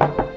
you.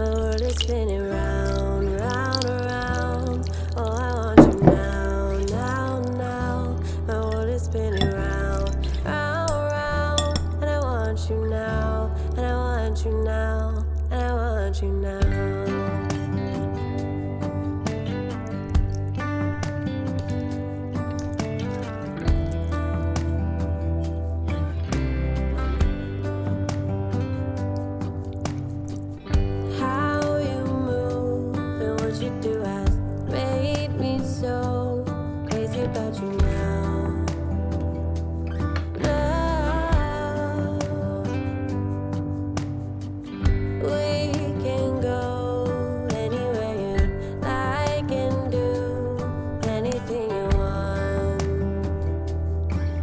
My world is spinning round, round, around. Oh, I want you now, now, now. My world is spinning round, round, round. And I want you now, and I want you now, and I want you now. You do has made me so crazy about you now. Love, we can go anywhere you like and do anything you want,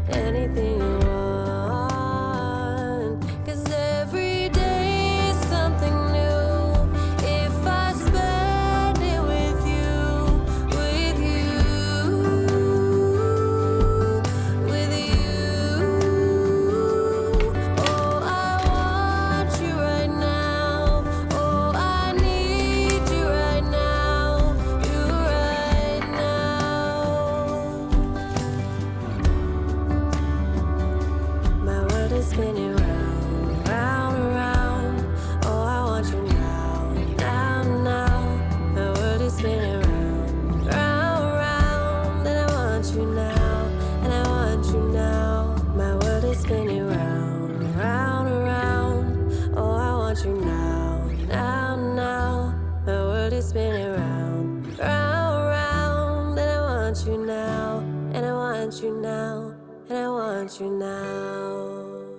anything you want. 'Cause every day is something new. If I spend with you, oh, I want you right now. Oh, I need you right now. You right now. My world is spinning round, round, around. Oh, I want you now, now, now. My world is spinning round, round, round. And I want you now, and I want you now. My world is spinning round, round, around. Oh, I want you now, now, now. My world is spinning round, round, round. And I want you now, and I want you now, and I want you now.